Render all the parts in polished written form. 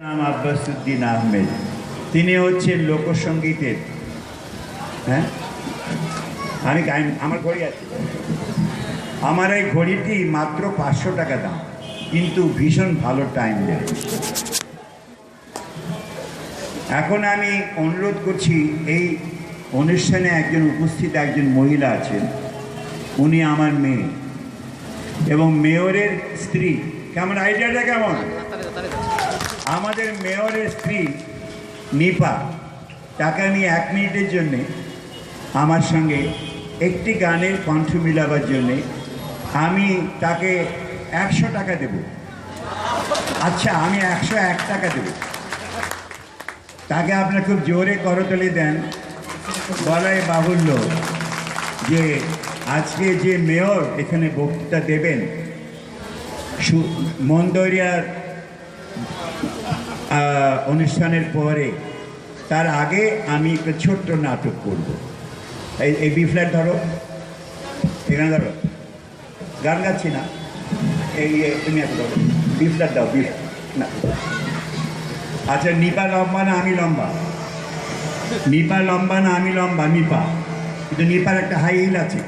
নাম আব্বাসউদ্দিন আহমেদ। তিনি হচ্ছেন লোকসঙ্গীতের আমি আমার ঘড়ি আছে। আমার এই ঘড়িটি মাত্র 500 টাকা দাম, কিন্তু ভীষণ ভালো টাইম দেয়। এখন আমি অনুরোধ করছি, এই অনুষ্ঠানে একজন উপস্থিত একজন মহিলা আছেন, উনি আমার মেয়ে এবং মেয়রের স্ত্রী। কেমন আইডিয়াটা কেমন? আমাদের মেয়রের স্ত্রী নিপা, তাকে আমি 1 মিনিটের জন্যে আমার সঙ্গে একটি গানের কণ্ঠ মিলাবার জন্যে আমি তাকে 100 টাকা দেব। আচ্ছা, আমি 101 টাকা দেব। তাকে আপনার খুব জোরে করতালি দেন। বলাই বাহুল্য যে আজকে যে মেয়র এখানে বক্তৃতা দেবেন, মন্দরিয়ার অনুষ্ঠানের পরে, তার আগে আমি একটা ছোট্ট নাটক করব। এই বি ফ্ল্যাট ধরো, এখানে ধরো, গান গাচ্ছি না, এই তুমি এত ধরো, বি ফ্ল্যাট দাও, বি না। আচ্ছা, নিপা লম্বা না আমি লম্বা? নিপা লম্বা না আমি লম্বা? নিপা, কিন্তু নিপার একটা হাই হিল আছে।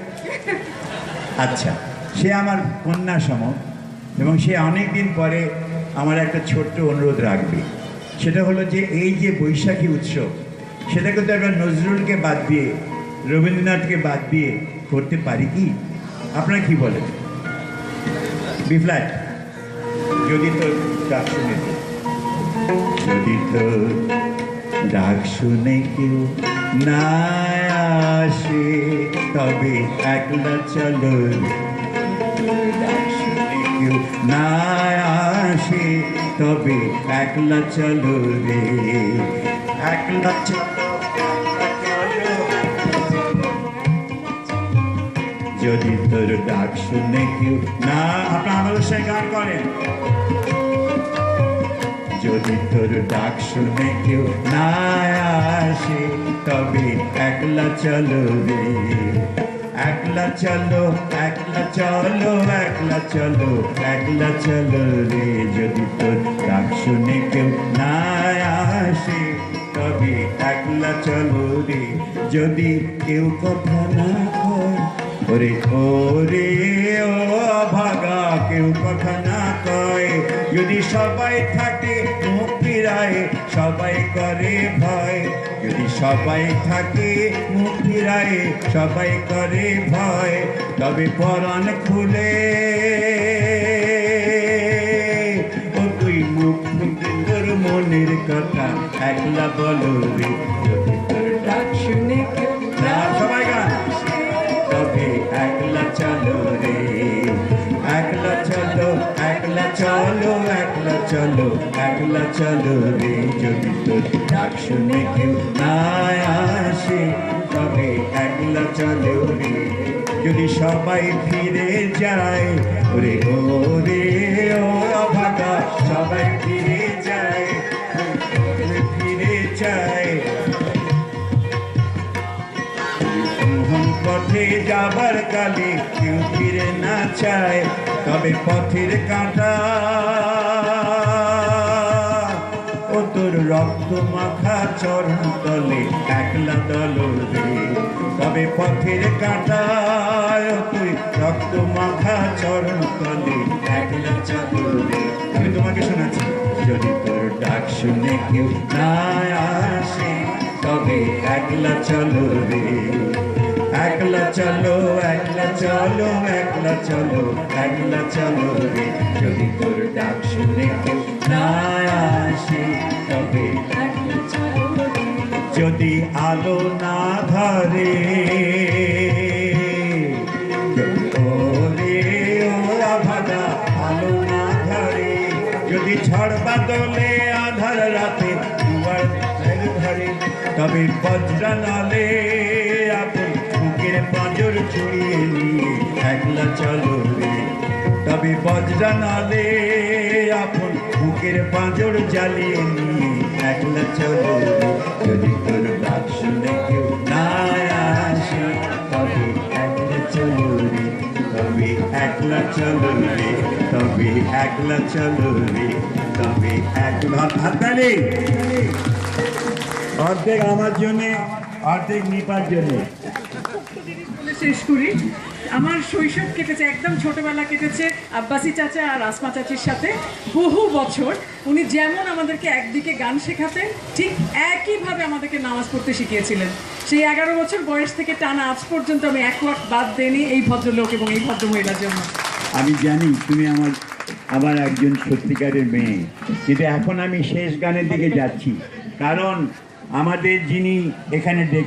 আচ্ছা, সে আমার কন্যা সম এবং সে অনেক দিন পরে আমার একটা ছোট্ট অনুরোধ রাখবে। সেটা হলো যে এই যে বৈশাখী উৎসব, সেটা কিন্তু আমরা নজরুলকে বাদ দিয়ে, রবীন্দ্রনাথকে বাদ দিয়ে করতে পারি কি? আপনারা কি বলেন? বি ফ্ল্যাট, যদি তো ডাক শুনে, যদি তো ডাক শুনে কেউ না আসে, তবে একলা চলো। ডাক শুনে কেউ না আসে, তবে একলা চলো রে, একলা চলো, যদি তোর ডাক শুনে কেউ না। আপনারা আমাদের সঙ্গে গান করেন। যদি তোর ডাক শুনে কেউ না আসে, তবে একলা চলো রে, একলা চলো, একলা চলো, একলা চলো, একলা চলো রে। যদি তোর ডাক শুনে কেউ না আসে, তবে একলা চলো রে। যদি কেউ কথা না কয়, ওরে ওরে ও ভাগা, কেউ কথা না কয়। যদি সবাই থাকে মুখ ফিরায়, সবাই করে ভয়। যদি সবাই থাকে মুখ ফিরায়, সবাই করে ভয়। তবে পরাণ খুলে ও তুই মুখ তোর মনের কথা একলা বলো রে। যদি তোর ডাক শুনে কেউ না, সবাই গান, তবে একলা চলো রে, একলা চলো, একলা চলো, একলা চলো, একলা চলো রে। যদি তোর ডাক শুনে কেউ না আসে, তবে একলা চলো রে। যদি সবাই ফিরে যায়, ওরে ও রে ও ভাগা, সবাই ফিরে যায়, ফিরে যায়। পথে যাবার কালে কেউ ফিরে না চায়, তবে পথের কাঁটা ও তোর রক্ত মাখা চরণ তলে একলা দল রে। তবে পথের কাঁটা ও তুই রক্ত মাখা চরণ তলে একলা চল রে। আমি তোমাকে শোনাচ্ছি। যদি তোর ডাক শুনে কেউ না আসে, তবে একলা চলো রে, একলা চলো, একলা চলো, একলা চলো, একলা চলো রে। যদি তোর ডাক শুনে কেউ না আসে, তবে একলা চলো রে। যদি আলো না ধরে, ওরে ওরা ভাগা, আলো না ধরে। যদি ঝড় বাদলে আধার রাতে দুয়ার ধরে, তবে বজ্রা নালে আপন বুকের পাঁজর ছড়িয়ে নিয়ে একলা চলো রে। তবে বজ্রা নালে আপন বুকের পাঁজর জ্বালিয়ে নিয়ে একলা চলো রে। যদি তোর ডাক শুনে কেউ না আসে, তবে একলা চলো রে, তবে একলা একলা চলো রে তবে একলা চলো রে তবে একলা হাততালি অর্ধেক আমার জন্যে অর্ধেক নিপার জন্যে বলে শেষ করি। আমার শৈশব কেটেছে, একদম ছোটবেলা কেটেছে আব্বাসি চাচা আর আসমা চাচির সাথে বহু বছর। উনি যেমন আমাদেরকে একদিকে গান শেখাতেন, ঠিক একইভাবে আমাদেরকে নামাজ পড়তে শিখিয়েছিলেন। সেই 11 বছর বয়স থেকে টানা আজ পর্যন্ত আমি এক ওয়াক্ত বাদ দেইনি এই ভদ্রলোক এবং এই ভদ্রমহিলার জন্য। আমি জানি তুমি আমার একজন সত্যিকারের মেয়ে, কিন্তু এখন আমি শেষ গানের দিকে যাচ্ছি, কারণ আমাদের যিনি এখানে